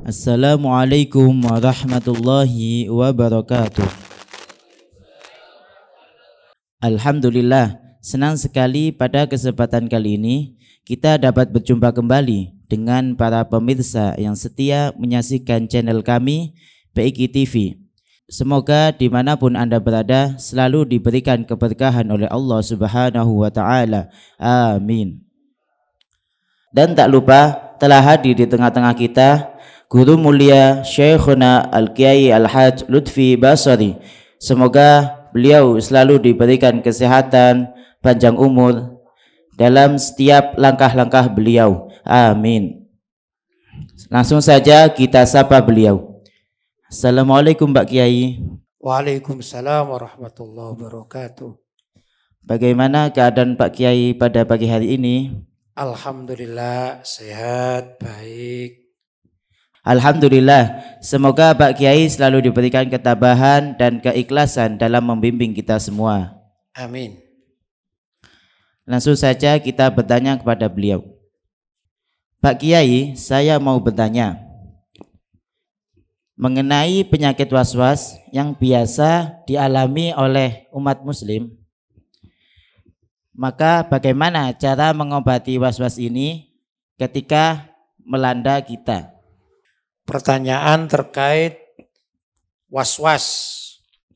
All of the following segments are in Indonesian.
Assalamualaikum warahmatullahi wabarakatuh. Alhamdulillah, senang sekali pada kesempatan kali ini kita dapat berjumpa kembali dengan para pemirsa yang setia menyaksikan channel kami PIK TV. Semoga dimanapun Anda berada selalu diberikan keberkahan oleh Allah Subhanahu wa Ta'ala. Amin. Dan tak lupa telah hadir di tengah-tengah kita Guru mulia Syekhuna Al-Kiai Al-Hajj Lutfi Basari. Semoga beliau selalu diberikan kesehatan, panjang umur dalam setiap langkah-langkah beliau. Amin. Langsung saja kita sapa beliau. Assalamualaikum Pak Kiai. Waalaikumsalam warahmatullahi wabarakatuh. Bagaimana keadaan Pak Kiai pada pagi hari ini? Alhamdulillah sehat, baik. Alhamdulillah, semoga Pak Kiai selalu diberikan ketabahan dan keikhlasan dalam membimbing kita semua. Amin. Langsung saja kita bertanya kepada beliau. Pak Kiai, saya mau bertanya mengenai penyakit was-was yang biasa dialami oleh umat muslim. Maka bagaimana cara mengobati was-was ini ketika melanda kita? Pertanyaan terkait was-was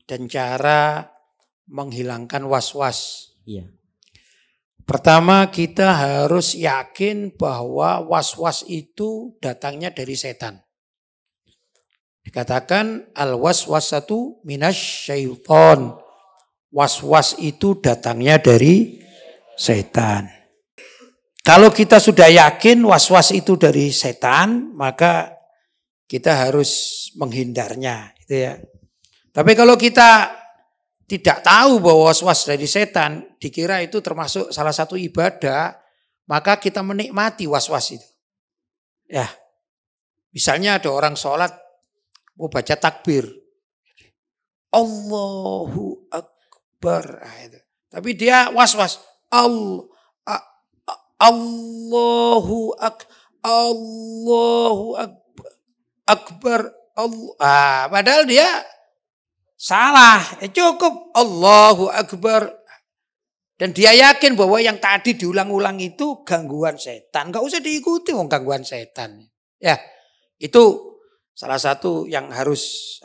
dan cara menghilangkan was-was. Iya. Pertama, kita harus yakin bahwa was-was itu datangnya dari setan. Dikatakan al-waswasatu minasyaiton. Was-was itu datangnya dari setan. Kalau kita sudah yakin was-was itu dari setan, maka kita harus menghindarnya, gitu ya. Tapi kalau kita tidak tahu bahwa was-was dari setan, dikira itu termasuk salah satu ibadah, maka kita menikmati was-was itu. Ya, misalnya ada orang sholat mau baca takbir, Allahu Akbar, tapi dia was-was, Allahu Akbar Allah. Padahal dia salah. Cukup Allahu Akbar. Dan dia yakin bahwa yang tadi diulang-ulang itu gangguan setan. Enggak usah diikuti gangguan setan. Ya, itu salah satu yang harus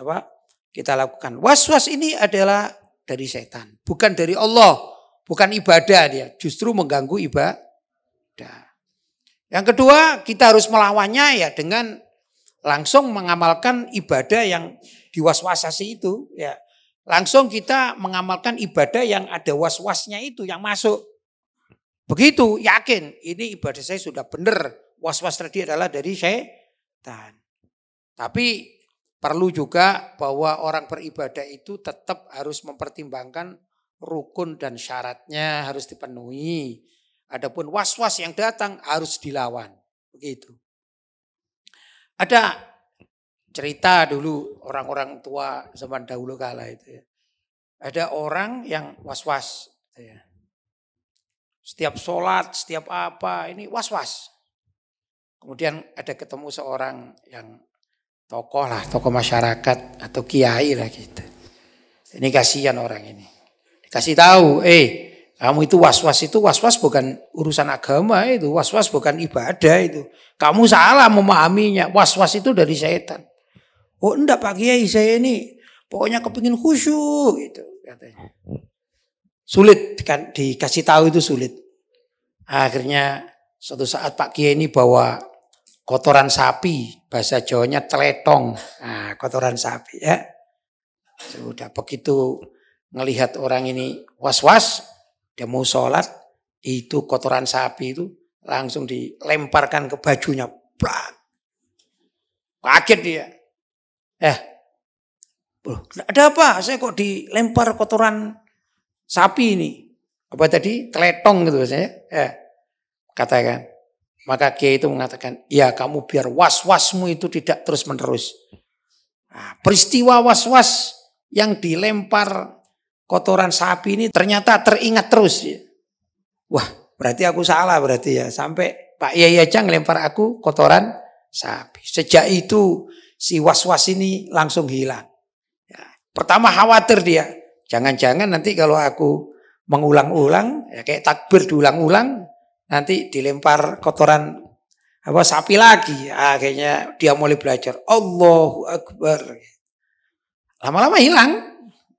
kita lakukan. Was-was ini adalah dari setan, bukan dari Allah, bukan ibadah dia, justru mengganggu ibadah. Yang kedua, kita harus melawannya ya dengan langsung mengamalkan ibadah yang diwaswasasi itu, ya. Langsung kita mengamalkan ibadah yang ada was-wasnya itu yang masuk. Begitu yakin ini ibadah saya sudah benar, was-was tadi adalah dari setan. Tapi perlu juga bahwa orang beribadah itu tetap harus mempertimbangkan rukun dan syaratnya harus dipenuhi. Adapun was-was yang datang harus dilawan. Begitu. Ada cerita dulu orang-orang tua zaman dahulu kala itu ya. Ada orang yang was-was. Gitu ya. Setiap sholat, setiap apa ini was-was. Kemudian ada ketemu seorang yang tokoh lah, tokoh masyarakat atau kiai lah gitu. Ini kasihan orang ini. Dikasih tahu, kamu itu was-was bukan urusan agama itu, was-was bukan ibadah itu. Kamu salah memahaminya, was-was itu dari setan. Oh enggak Pak Kiai, saya ini pokoknya kepingin khusyuk gitu katanya. Sulit kan dikasih tahu itu sulit. Akhirnya suatu saat Pak Kiai ini bawa kotoran sapi, bahasa Jawanya teletong. Nah, kotoran sapi ya. Sudah begitu ngelihat orang ini was-was, dia mau sholat, itu kotoran sapi itu langsung dilemparkan ke bajunya. Kaget dia. Ada apa? Saya kok dilempar kotoran sapi ini? Apa tadi? Teletong gitu biasanya. Katakan. Maka Kiai itu mengatakan, ya kamu biar was-wasmu itu tidak terus-menerus. Nah, peristiwa was-was yang dilempar kotoran sapi ini ternyata teringat terus. Wah, berarti aku salah berarti ya. Sampai Pak Yai aja ngelempar aku kotoran sapi. Sejak itu si was-was ini langsung hilang. Ya, pertama khawatir dia, jangan-jangan nanti kalau aku mengulang-ulang, ya kayak takbir diulang-ulang, nanti dilempar kotoran sapi lagi. Akhirnya dia mulai belajar Allahu Akbar. Lama-lama hilang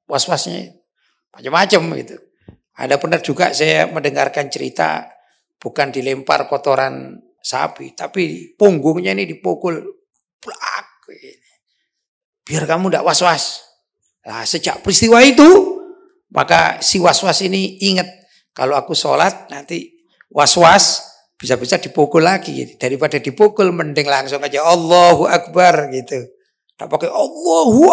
was-wasnya, macam-macam gitu. Ada benar juga saya mendengarkan cerita, bukan dilempar kotoran sapi, tapi punggungnya ini dipukul, plak, biar kamu tidak was-was. Nah, sejak peristiwa itu, maka si was-was ini ingat, kalau aku sholat nanti was-was bisa-bisa dipukul lagi. Daripada dipukul, mending langsung aja Allahu Akbar gitu. Tak pakai Allahu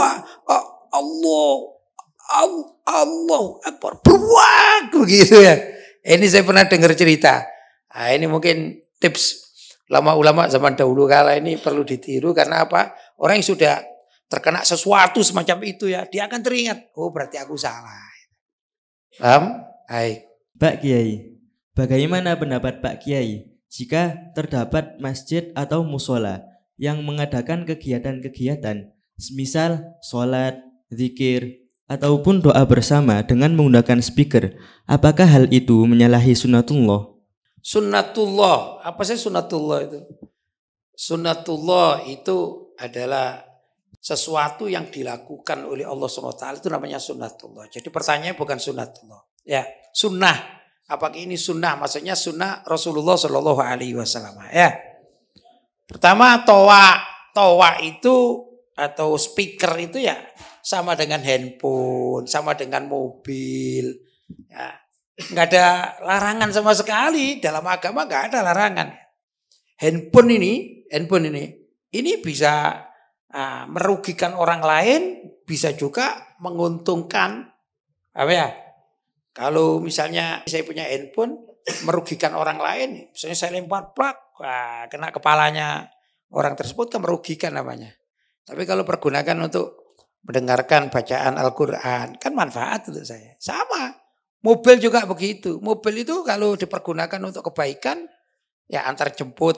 Akbar, beruang begitu ya. Ini saya pernah dengar cerita. Nah, ini mungkin tips ulama-ulama zaman dahulu kala ini perlu ditiru, karena apa? Orang yang sudah terkena sesuatu semacam itu ya, dia akan teringat, oh berarti aku salah. Paham? Baik. Pak Kiai, bagaimana pendapat Pak Kiai jika terdapat masjid atau musola yang mengadakan kegiatan-kegiatan, misal sholat, zikir, ataupun doa bersama dengan menggunakan speaker, apakah hal itu menyalahi sunnatullah? Sunnatullah, apa sih sunnatullah itu? Sunnatullah itu adalah sesuatu yang dilakukan oleh Allah SWT, itu namanya sunnatullah. Jadi pertanyaannya bukan sunnatullah. Ya, sunnah. Apakah ini sunnah? Maksudnya sunnah Rasulullah SAW. Ya. Pertama, toa itu atau speaker itu ya sama dengan handphone, sama dengan mobil. Ya. Nggak ada larangan sama sekali, dalam agama nggak ada larangan. Handphone ini bisa merugikan orang lain, bisa juga menguntungkan. Apa ya? Kalau misalnya saya punya handphone merugikan orang lain, misalnya saya lempar plak, kena kepalanya orang tersebut, kan merugikan namanya. Tapi kalau pergunakan untuk mendengarkan bacaan Al-Quran, kan manfaat untuk saya. Sama, mobil juga begitu. Mobil itu kalau dipergunakan untuk kebaikan, ya antar jemput,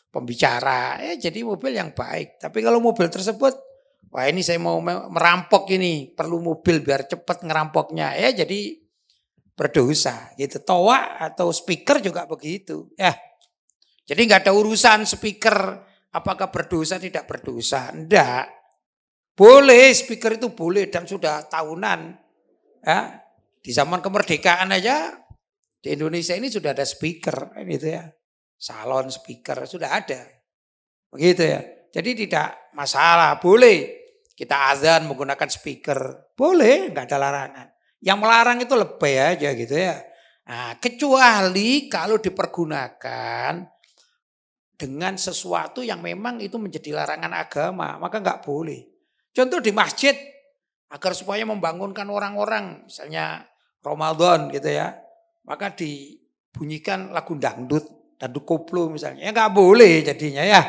pembicara, jadi mobil yang baik. Tapi kalau mobil tersebut, wah ini saya mau merampok ini, perlu mobil biar cepat ngerampoknya, ya jadi berdosa. Gitu. Toa atau speaker juga begitu. Ya, jadi nggak ada urusan speaker apakah berdosa tidak berdosa. Enggak. Boleh, speaker itu boleh dan sudah tahunan. Ya, di zaman kemerdekaan aja di Indonesia ini sudah ada speaker, gitu ya. Salon speaker sudah ada. Begitu ya. Jadi tidak masalah, boleh kita azan menggunakan speaker. Boleh, enggak ada larangan. Yang melarang itu lebay aja gitu ya. Nah, kecuali kalau dipergunakan dengan sesuatu yang memang itu menjadi larangan agama, maka enggak boleh. Contoh di masjid, agar supaya membangunkan orang-orang, misalnya Ramadan gitu ya, maka dibunyikan lagu dangdut koplo misalnya, ya nggak boleh jadinya ya.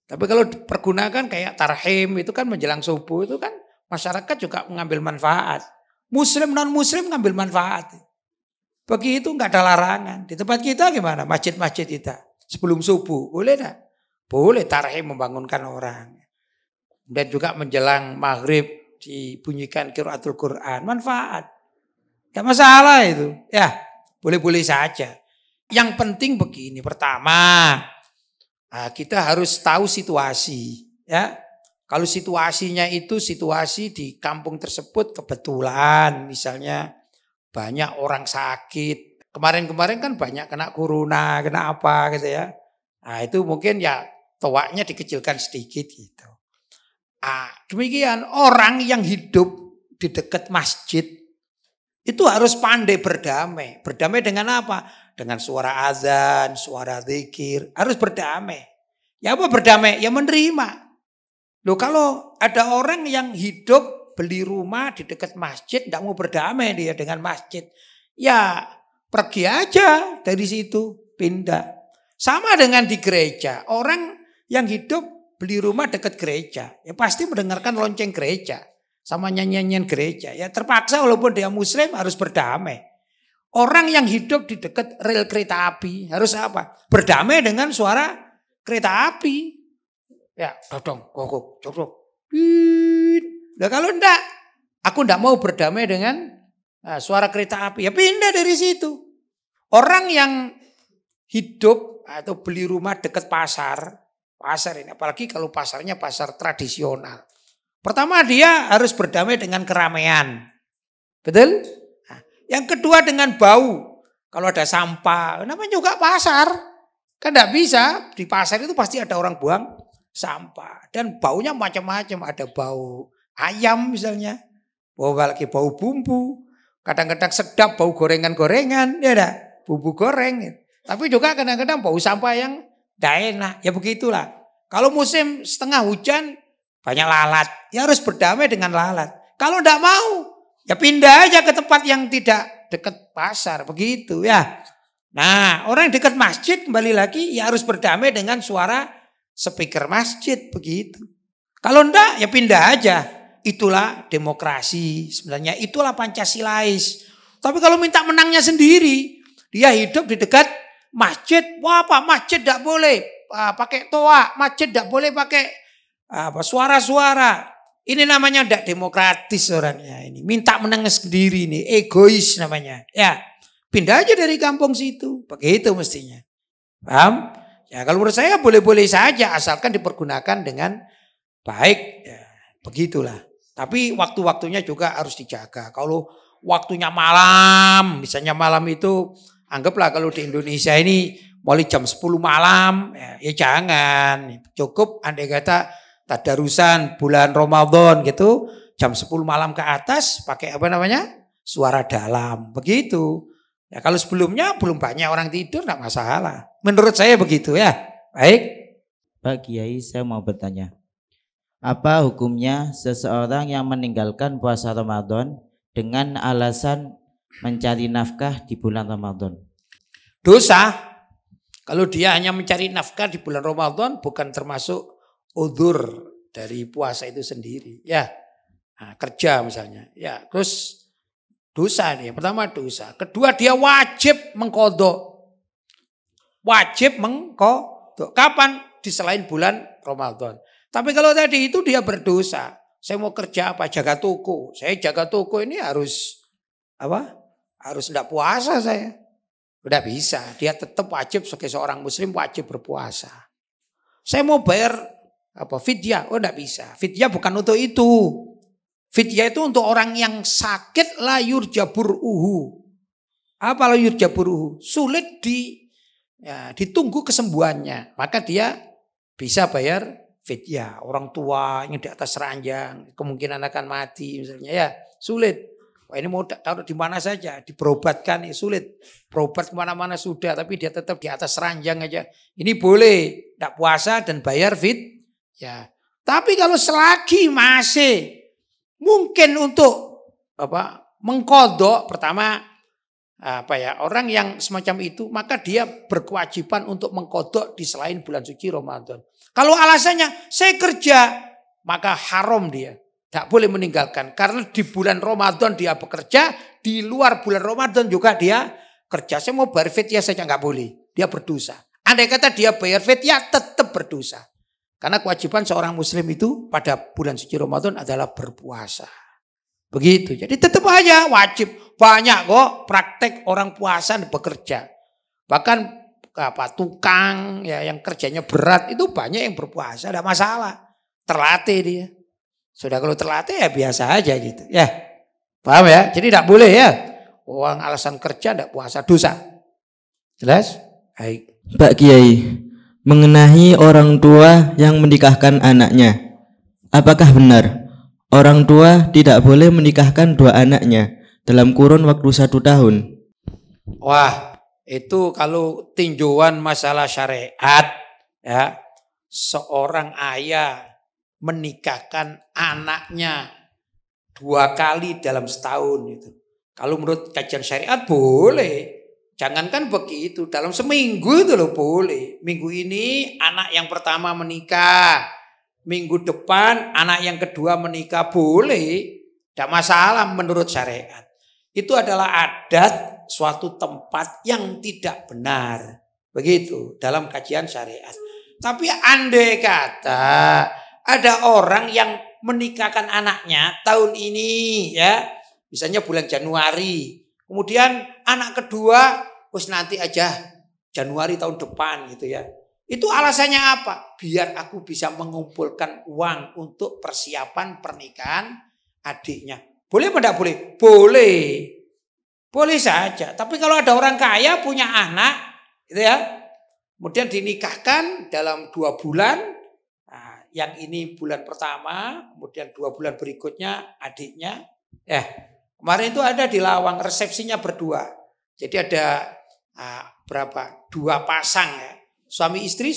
Tapi kalau dipergunakan kayak tarhim itu kan menjelang subuh, itu kan masyarakat juga mengambil manfaat. Muslim non muslim ngambil manfaat. Begitu nggak ada larangan. Di tempat kita gimana? Masjid-masjid kita sebelum subuh boleh enggak? Boleh tarhim membangunkan orang. Dan juga menjelang maghrib dibunyikan qiraatul Quran, manfaat. Enggak masalah itu. Ya, boleh-boleh saja. Yang penting begini, pertama kita harus tahu situasi, ya. Kalau situasinya itu situasi di kampung tersebut kebetulan misalnya banyak orang sakit. Kemarin-kemarin kan banyak kena corona, kena apa gitu ya. Nah, itu mungkin ya toaknya dikecilkan sedikit gitu. Demikian orang yang hidup di dekat masjid itu harus pandai berdamai. Berdamai dengan apa? Dengan suara azan, suara zikir. Harus berdamai. Ya apa berdamai? Ya menerima. Loh kalau ada orang yang hidup beli rumah di dekat masjid, tidak mau berdamai dia dengan masjid. Ya pergi aja dari situ, pindah. Sama dengan di gereja. Orang yang hidup beli rumah dekat gereja, ya pasti mendengarkan lonceng gereja. Sama nyanyian gereja. Ya terpaksa walaupun dia muslim harus berdamai. Orang yang hidup di dekat rel kereta api harus apa? Berdamai dengan suara kereta api. Ya, dodong, kokok, codok. Nah kalau enggak, aku enggak mau berdamai dengan suara kereta api. Ya pindah dari situ. Orang yang hidup atau beli rumah dekat pasar ini, apalagi kalau pasarnya pasar tradisional. Pertama dia harus berdamai dengan keramaian. Betul? Nah, yang kedua dengan bau. Kalau ada sampah, namanya juga pasar. Kan enggak bisa, di pasar itu pasti ada orang buang sampah. Dan baunya macam-macam, ada bau ayam misalnya, bau bumbu. Kadang-kadang sedap bau gorengan-gorengan, ya dah, bumbu goreng. Tapi juga kadang-kadang bau sampah yang tidak enak. Ya begitulah. Kalau musim setengah hujan banyak lalat, ya harus berdamai dengan lalat. Kalau tidak mau, ya pindah aja ke tempat yang tidak dekat pasar, begitu ya. Nah, orang yang dekat masjid kembali lagi ya harus berdamai dengan suara speaker masjid, begitu. Kalau enggak ya pindah aja. Itulah demokrasi, sebenarnya itulah Pancasilais. Tapi kalau minta menangnya sendiri, dia hidup di dekat masjid, wah Pak, masjid tidak boleh pakai toa, masjid tidak boleh pakai suara-suara. Ini namanya tidak demokratis orangnya ini. Minta menangnya sendiri ini, egois namanya. Ya, pindah aja dari kampung situ, begitu mestinya. Paham? Ya kalau menurut saya boleh-boleh saja asalkan dipergunakan dengan baik. Ya, begitulah. Tapi waktu-waktunya juga harus dijaga. Kalau waktunya malam, misalnya malam itu, anggaplah kalau di Indonesia ini mulai jam 10 malam, ya jangan. Cukup andai kata tadarusan bulan Ramadan gitu, jam 10 malam ke atas pakai apa namanya? Suara dalam, begitu. Ya kalau sebelumnya belum banyak orang tidur, enggak masalah. Menurut saya begitu ya. Baik. Pak Kiai, saya mau bertanya. Apa hukumnya seseorang yang meninggalkan puasa Ramadan dengan alasan mencari nafkah di bulan Ramadan? Dosa. Kalau dia hanya mencari nafkah di bulan Ramadan bukan termasuk udzur dari puasa itu sendiri. Ya, nah, kerja misalnya. Ya, terus dosa nih. Pertama dosa. Kedua dia wajib mengqadha. Wajib mengqadha. Kapan? Di selain bulan Ramadan. Tapi kalau tadi itu dia berdosa. Saya mau kerja apa? Jaga toko. Saya jaga toko ini harus apa? Harus tidak puasa saya. Udah bisa. Dia tetap wajib sebagai seorang muslim wajib berpuasa. Saya mau bayar apa? Fidyah. Oh tidak bisa. Fidyah bukan untuk itu. Fidyah itu untuk orang yang sakit la yurjaburuhu. Apa la yurjaburuhu? Sulit ditunggu kesembuhannya. Maka dia bisa bayar fidyah. Orang tua yang di atas ranjang kemungkinan akan mati misalnya ya sulit. Wah ini mau taruh di mana saja diberobatkan ya sulit. Berobat kemana-mana sudah tapi dia tetap di atas ranjang aja. Ini boleh tidak puasa dan bayar fidyah. Tapi kalau selagi masih mungkin untuk mengqadha pertama orang yang semacam itu maka dia berkewajiban untuk mengqadha di selain bulan suci Ramadan. Kalau alasannya saya kerja maka haram dia. Tidak boleh meninggalkan karena di bulan Ramadan dia bekerja, di luar bulan Ramadan juga dia kerja. Saya mau bayar fidyah saja nggak boleh. Dia berdosa. Andai kata dia bayar fidyah tetap berdosa. Karena kewajiban seorang muslim itu pada bulan suci Ramadan adalah berpuasa. Begitu. Jadi tetap aja wajib. Banyak kok praktek orang puasa dan bekerja. Bahkan tukang ya yang kerjanya berat itu banyak yang berpuasa, tidak masalah. Terlatih dia. Sudah kalau terlatih ya biasa aja gitu. Ya. Paham ya? Jadi tidak boleh ya. Orang alasan kerja tidak puasa dosa. Jelas? Baik. Pak Kiai, mengenai orang tua yang menikahkan anaknya, apakah benar orang tua tidak boleh menikahkan dua anaknya dalam kurun waktu 1 tahun? Wah, itu kalau tinjauan masalah syariat ya, seorang ayah menikahkan anaknya 2 kali dalam setahun itu. Kalau menurut kajian syariat boleh. Jangankan begitu, dalam seminggu itu loh boleh. Minggu ini anak yang pertama menikah, minggu depan anak yang kedua menikah boleh. Tidak masalah menurut syariat. Itu adalah adat suatu tempat yang tidak benar. Begitu dalam kajian syariat. Tapi andai kata ada orang yang menikahkan anaknya tahun ini ya, misalnya bulan Januari, kemudian anak kedua wis nanti aja Januari tahun depan gitu ya. Itu alasannya apa? Biar aku bisa mengumpulkan uang untuk persiapan pernikahan adiknya. Boleh apa enggak boleh? Boleh. Boleh saja. Tapi kalau ada orang kaya punya anak gitu ya, kemudian dinikahkan dalam 2 bulan, nah, yang ini bulan pertama, kemudian 2 bulan berikutnya adiknya. Kemarin itu ada di Lawang resepsinya berdua. Jadi ada berapa? 2 pasang ya. Suami istri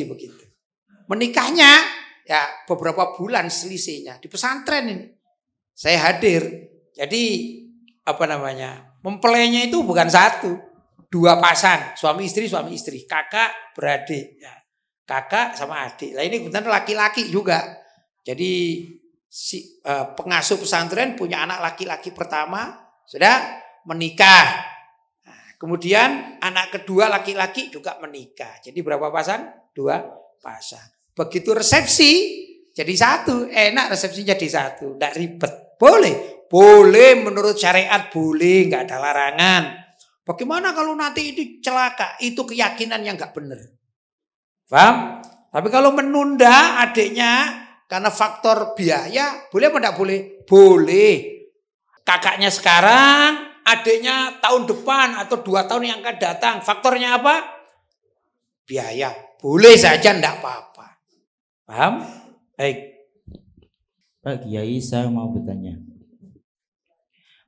begitu. Menikahnya ya beberapa bulan selisihnya di pesantren ini. Saya hadir. Jadi mempelainya itu bukan 1, 2 pasang, suami istri, kakak beradik ya. Kakak sama adik. Lah ini kebetulan laki-laki juga. Jadi pengasuh pesantren punya anak laki-laki pertama sudah menikah. Kemudian anak kedua laki-laki juga menikah. Jadi berapa pasang? 2 pasang. Begitu resepsi jadi 1. Enak resepsi jadi 1. Tidak ribet. Boleh. Boleh menurut syariat boleh. Nggak ada larangan. Bagaimana kalau nanti itu celaka? Itu keyakinan yang nggak benar. Paham? Tapi kalau menunda adiknya karena faktor biaya. Boleh apa tidak boleh? Boleh. Kakaknya sekarang, adiknya tahun depan atau 2 tahun yang akan datang. Faktornya apa? Biaya. Boleh saja, enggak apa-apa. Paham? Baik. Pak Kiai, saya mau bertanya.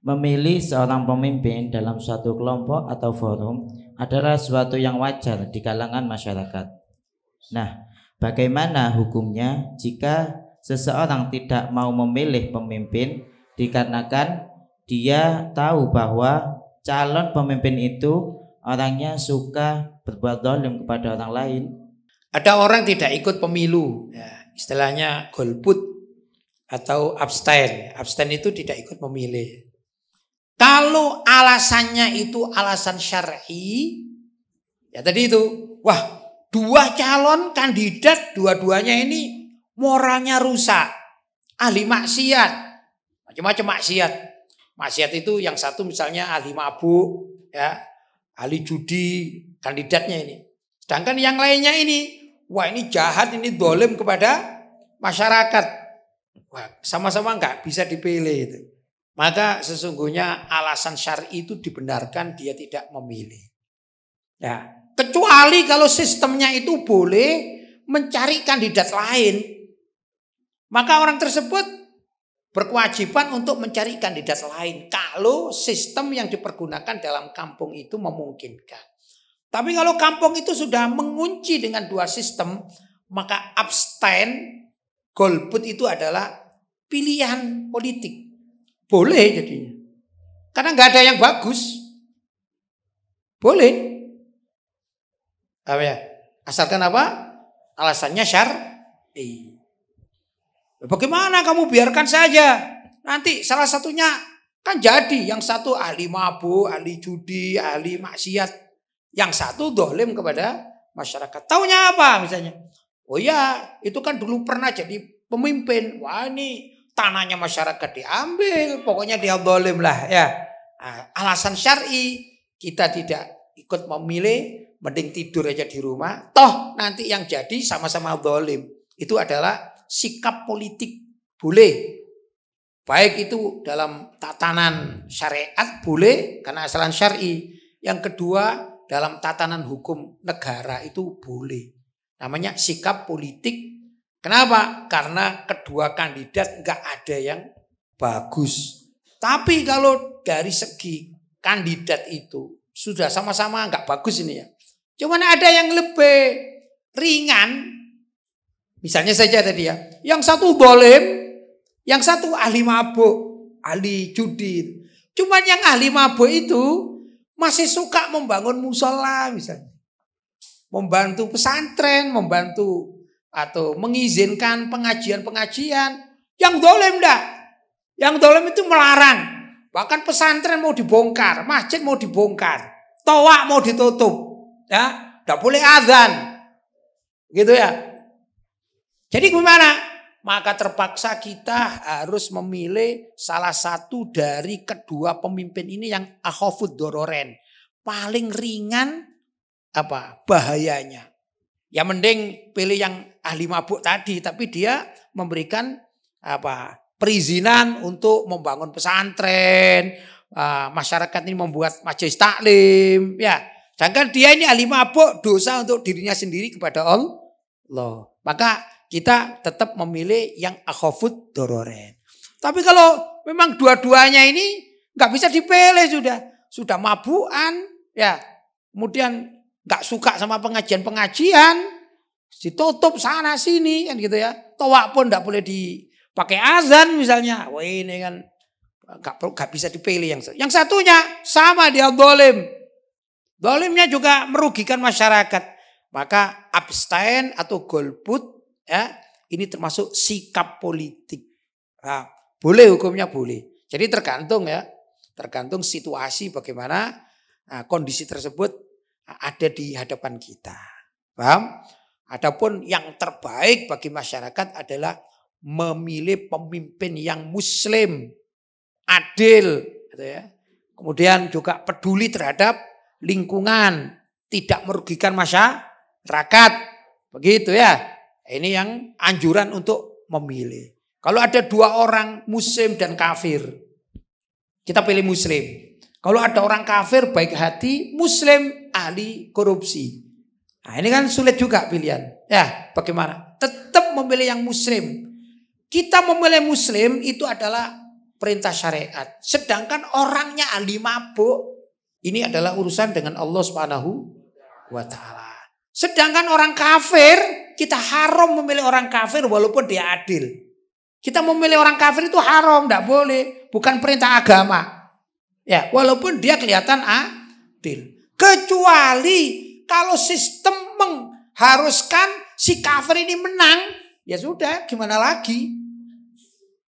Memilih seorang pemimpin dalam suatu kelompok atau forum adalah suatu yang wajar di kalangan masyarakat. Nah, bagaimana hukumnya jika seseorang tidak mau memilih pemimpin dikarenakan dia tahu bahwa calon pemimpin itu orangnya suka berbuat zalim kepada orang lain? Ada orang tidak ikut pemilu, ya, istilahnya golput atau abstain. Abstain itu tidak ikut memilih. Kalau alasannya itu alasan syar'i, ya tadi itu, wah 2 calon kandidat, dua-duanya ini moralnya rusak, ahli maksiat, macam-macam maksiat. Maksiat itu yang satu misalnya ahli mabuk, ya, ahli judi, kandidatnya ini. Sedangkan yang lainnya ini, wah ini jahat, ini dolim kepada masyarakat. Wah sama-sama nggak bisa dipilih itu. Maka sesungguhnya alasan syar'i itu dibenarkan dia tidak memilih. Ya, kecuali kalau sistemnya itu boleh mencari kandidat lain. Maka orang tersebut berkewajiban untuk mencari kandidat lain kalau sistem yang dipergunakan dalam kampung itu memungkinkan. Tapi kalau kampung itu sudah mengunci dengan 2 sistem, maka abstain, golput itu adalah pilihan politik. Boleh jadinya. Karena nggak ada yang bagus. Boleh. Apa ya? Asalkan apa? Alasannya syar'i. Bagaimana kamu biarkan saja? Nanti salah satunya kan jadi. Yang satu ahli mabuk, ahli judi, ahli maksiat. Yang satu dolim kepada masyarakat. Taunya apa misalnya? Oh ya, itu kan dulu pernah jadi pemimpin. Wah ini tanahnya masyarakat diambil. Pokoknya dia dolim lah ya. Nah, alasan syar'i kita tidak ikut memilih. Mending tidur aja di rumah. Toh nanti yang jadi sama-sama dolim. Itu adalah sikap politik, boleh. Baik itu dalam tatanan syariat boleh karena asalan syar'i. Yang kedua dalam tatanan hukum negara itu boleh. Namanya sikap politik. Kenapa? Karena kedua kandidat nggak ada yang bagus. Tapi kalau dari segi kandidat itu sudah sama-sama nggak bagus ini ya. Cuman ada yang lebih ringan. Misalnya saja tadi ya, yang satu dolim, yang satu ahli mabuk, ahli judi. Cuman yang ahli mabuk itu masih suka membangun musola misalnya. Membantu pesantren, membantu atau mengizinkan pengajian-pengajian. Yang dolim enggak? Yang dolim itu melarang. Bahkan pesantren mau dibongkar, masjid mau dibongkar, toa mau ditutup. Ya, enggak boleh azan. Gitu ya. Jadi gimana? Maka terpaksa kita harus memilih salah satu dari kedua pemimpin ini yang akhafud dororen. Paling ringan bahayanya. Ya mending pilih yang ahli mabuk tadi, tapi dia memberikan perizinan untuk membangun pesantren, masyarakat ini membuat majelis taklim, ya. Sedangkan dia ini ahli mabuk, dosa untuk dirinya sendiri kepada Allah. Maka kita tetap memilih yang akhafud dororen. Tapi kalau memang dua-duanya ini nggak bisa dipilih sudah mabukan, ya. Kemudian nggak suka sama pengajian, ditutup sana sini kan gitu ya. Towak pun nggak boleh dipakai azan misalnya. Wah ini kan nggak bisa dipilih yang satunya sama dia zalim. Zalimnya juga merugikan masyarakat. Maka abstain atau golput ya, ini termasuk sikap politik. Nah, boleh hukumnya boleh. Jadi tergantung situasi bagaimana kondisi tersebut ada di hadapan kita. Paham? Adapun yang terbaik bagi masyarakat adalah memilih pemimpin yang muslim, adil, gitu ya. Kemudian juga peduli terhadap lingkungan, tidak merugikan masyarakat. Begitu ya. Ini yang anjuran untuk memilih. Kalau ada dua orang muslim dan kafir, kita pilih muslim. Kalau ada orang kafir baik hati, muslim ahli korupsi. Nah ini kan sulit juga pilihan. Ya bagaimana? Tetap memilih yang muslim. Kita memilih muslim itu adalah perintah syariat. Sedangkan orangnya ahli mabuk, ini adalah urusan dengan Allah Subhanahu wa ta'ala. Sedangkan orang kafir, kita haram memilih orang kafir walaupun dia adil. Kita memilih orang kafir itu haram, tidak boleh. Bukan perintah agama. Ya, walaupun dia kelihatan adil. Kecuali kalau sistem mengharuskan si kafir ini menang, ya sudah, gimana lagi?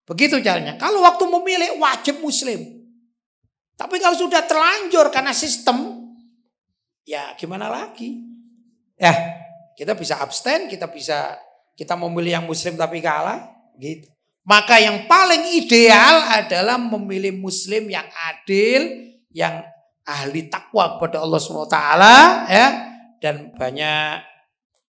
Begitu caranya. Kalau waktu memilih wajib muslim. Tapi kalau sudah terlanjur karena sistem, ya gimana lagi? Ya, kita bisa abstain, kita memilih yang muslim tapi kalah, gitu. Maka yang paling ideal adalah memilih muslim yang adil, yang ahli takwa kepada Allah SWT, ya, dan banyak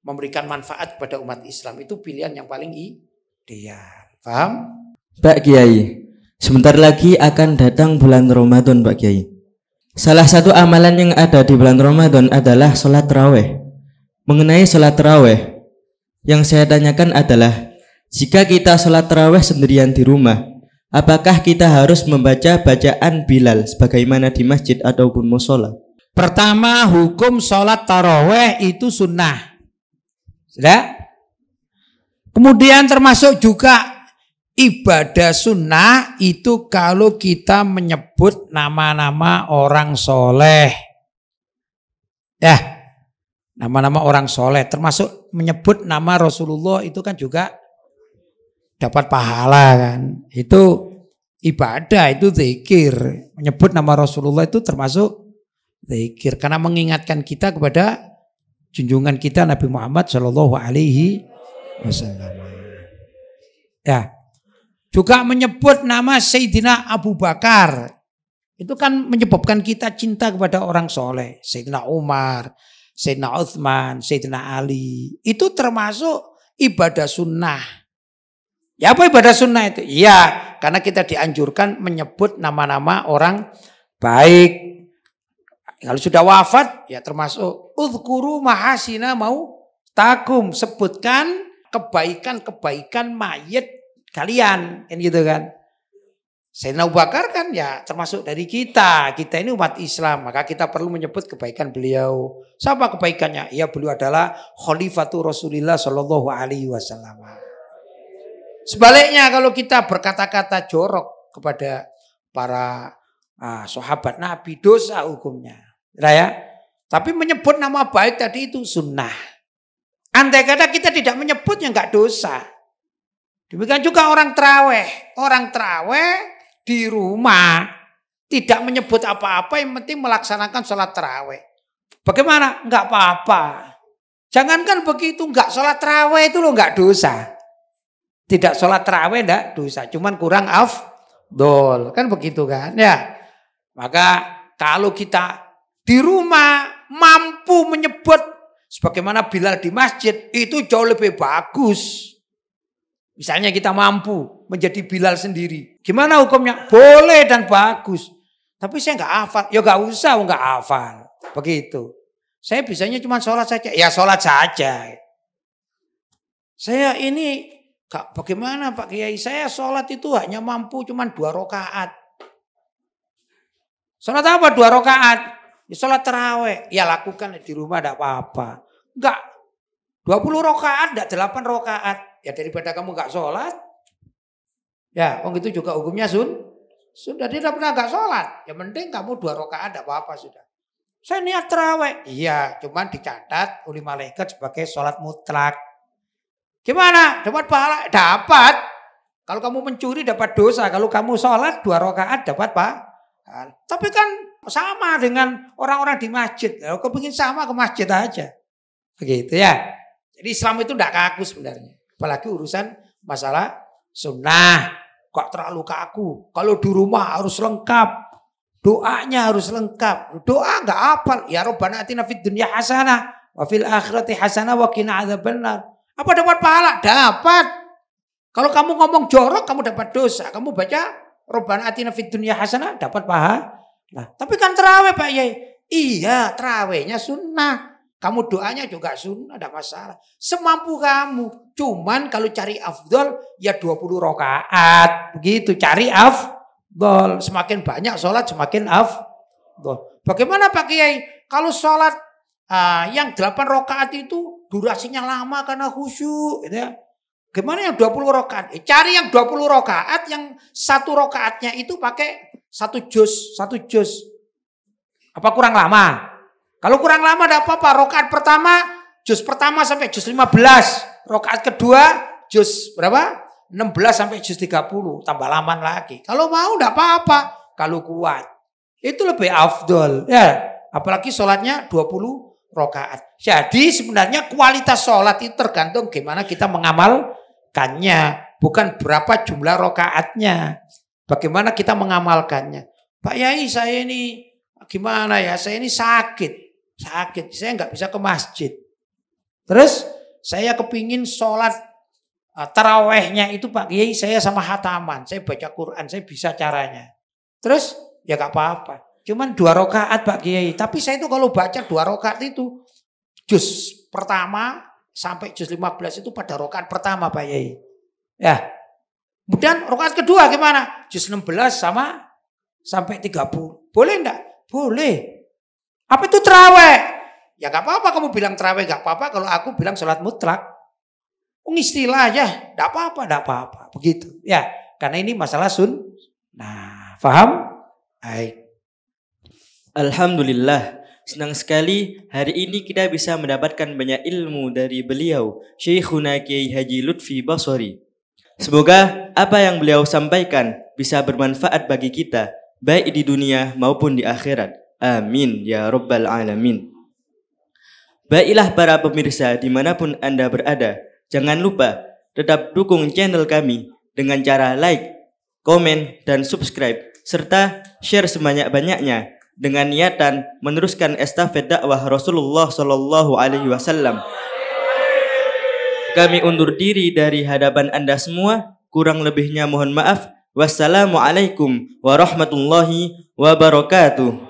memberikan manfaat kepada umat Islam. Itu pilihan yang paling ideal. Paham? Pak Kiai, sebentar lagi akan datang bulan Ramadan, Pak Kiai. Salah satu amalan yang ada di bulan Ramadan adalah sholat tarawih. Mengenai sholat tarawih, yang saya tanyakan adalah, jika kita sholat tarawih sendirian di rumah, apakah kita harus membaca bacaan Bilal sebagaimana di masjid ataupun musola? Pertama, hukum sholat tarawih itu sunnah. Sudah? Kemudian termasuk juga ibadah sunnah itu kalau kita menyebut nama-nama orang soleh. Ya. Nama-nama orang soleh, termasuk menyebut nama Rasulullah itu kan juga dapat pahala kan. Itu ibadah, itu zikir. Menyebut nama Rasulullah itu termasuk zikir. Karena mengingatkan kita kepada junjungan kita Nabi Muhammad SAW. Ya. Juga menyebut nama Sayyidina Abu Bakar. Itu kan menyebabkan kita cinta kepada orang soleh. Sayyidina Umar, Sayyidina Utsman, Sayyidina Ali. Itu termasuk ibadah sunnah. Ya apa ibadah sunnah itu? Iya, karena kita dianjurkan menyebut nama-nama orang baik. Kalau sudah wafat, ya termasuk udhkuru mahasina mau takum. Sebutkan kebaikan-kebaikan mayit kalian. Kan gitu kan. Sayyidina Abu Bakar kan ya termasuk dari kita. Kita ini umat Islam. Maka kita perlu menyebut kebaikan beliau. Siapa kebaikannya? Ya beliau adalah Khalifatul Rasulillah Sallallahu Alaihi Wasallam. Sebaliknya kalau kita berkata-kata jorok kepada para sahabat Nabi, dosa hukumnya. Ya. Tapi menyebut nama baik tadi itu sunnah. Andai kata kita tidak menyebutnya nggak dosa. Demikian juga orang tarawih. Orang tarawih di rumah tidak menyebut apa-apa, yang penting melaksanakan sholat tarawih. Bagaimana? Enggak apa-apa. Jangankan begitu, nggak sholat tarawih itu loh nggak dosa. Tidak sholat tarawih nggak dosa, cuman kurang afdol. Kan begitu kan ya. Maka kalau kita di rumah mampu menyebut sebagaimana Bilal di masjid, itu jauh lebih bagus. Misalnya kita mampu menjadi Bilal sendiri. Gimana hukumnya? Boleh dan bagus. Tapi saya nggak hafal. Ya nggak usah, nggak hafal. Begitu. Saya bisanya cuma sholat saja. Ya sholat saja. Saya ini bagaimana Pak Kiai? Saya sholat itu hanya mampu cuma 2 rakaat. Sholat apa 2 rakaat? Ya sholat tarawih. Ya lakukan di rumah tidak apa-apa. Enggak. 20 rakaat, enggak 8 rakaat. Ya daripada kamu enggak sholat. Ya, itu juga hukumnya sudah tidak pernah enggak sholat. Ya penting kamu 2 rakaat enggak apa-apa sudah. Saya niat tarawih. Iya, cuman dicatat oleh malaikat sebagai sholat mutlak. Gimana? Dapat pahala? Dapat. Kalau kamu mencuri dapat dosa. Kalau kamu sholat 2 rakaat dapat pahala. Tapi kan sama dengan orang-orang di masjid. Kalau kepingin sama ke masjid aja. Begitu ya. Jadi Islam itu tidak kaku sebenarnya. Apalagi urusan masalah sunnah. Kok terlalu kaku. Kalau di rumah harus lengkap. Doanya harus lengkap. Doa enggak hafal. Ya Rabbana atina fid dunya hasanah wa fil akhirati hasanah wa qina adzabannar. Apa dapat pahala? Dapat. Kalau kamu ngomong jorok kamu dapat dosa. Kamu baca Rabbana atina fid dunya hasanah dapat pahala. Nah, tapi kan tarawih Pak Yai. Iya, tarawihnya sunnah. Kamu doanya juga sunnah, ada masalah. Semampu kamu. Cuman kalau cari afdol ya 20 rakaat. Begitu cari afdol. Semakin banyak sholat semakin afdol. Bagaimana Pak Kiai? Kalau sholat yang 8 rakaat itu durasinya lama karena khusyuk. Gitu ya. Gimana yang 20 rakaat? Cari yang 20 rakaat yang 1 rakaatnya itu pakai 1 juz. Apa kurang lama? Kalau kurang lama tidak apa-apa. Rakaat pertama, juz pertama sampai juz 15. Rakaat kedua, juz berapa? 16 sampai juz 30. Tambah lama lagi. Kalau mau tidak apa-apa. Kalau kuat. Itu lebih afdol. Ya, apalagi sholatnya 20 rakaat. Jadi sebenarnya kualitas sholat itu tergantung gimana kita mengamalkannya. Bukan berapa jumlah rakaatnya. Bagaimana kita mengamalkannya. Pak Yai, saya ini gimana ya? Saya ini sakit. Saya nggak bisa ke masjid. Terus saya kepingin sholat tarawehnya itu Pak Kiai saya sama hataman. Saya baca Quran, saya bisa caranya. Terus ya nggak apa-apa. Cuman 2 rakaat Pak Kiai. Tapi saya itu kalau baca 2 rakaat itu juz pertama sampai juz 15 itu pada rakaat pertama Pak Kiai. Ya. Kemudian rakaat kedua gimana? Juz 16 sama sampai 30. Boleh enggak? Boleh. Apa itu tarawih? Ya gak apa-apa kamu bilang tarawih, gak apa-apa kalau aku bilang sholat mutlak. Istilah aja, gak apa-apa. Begitu. Ya, karena ini masalah Nah, paham? Baik. Alhamdulillah, senang sekali hari ini kita bisa mendapatkan banyak ilmu dari beliau, Syekhuna Kiai Haji Lutfi Basori. Semoga apa yang beliau sampaikan bisa bermanfaat bagi kita, baik di dunia maupun di akhirat. Amin ya Rabbal Alamin. Baiklah para pemirsa dimanapun Anda berada, jangan lupa tetap dukung channel kami dengan cara like, komen, dan subscribe, serta share sebanyak-banyaknya dengan niatan meneruskan estafet dakwah Rasulullah SAW. Kami undur diri dari hadapan Anda semua, kurang lebihnya mohon maaf. Wassalamualaikum warahmatullahi wabarakatuh.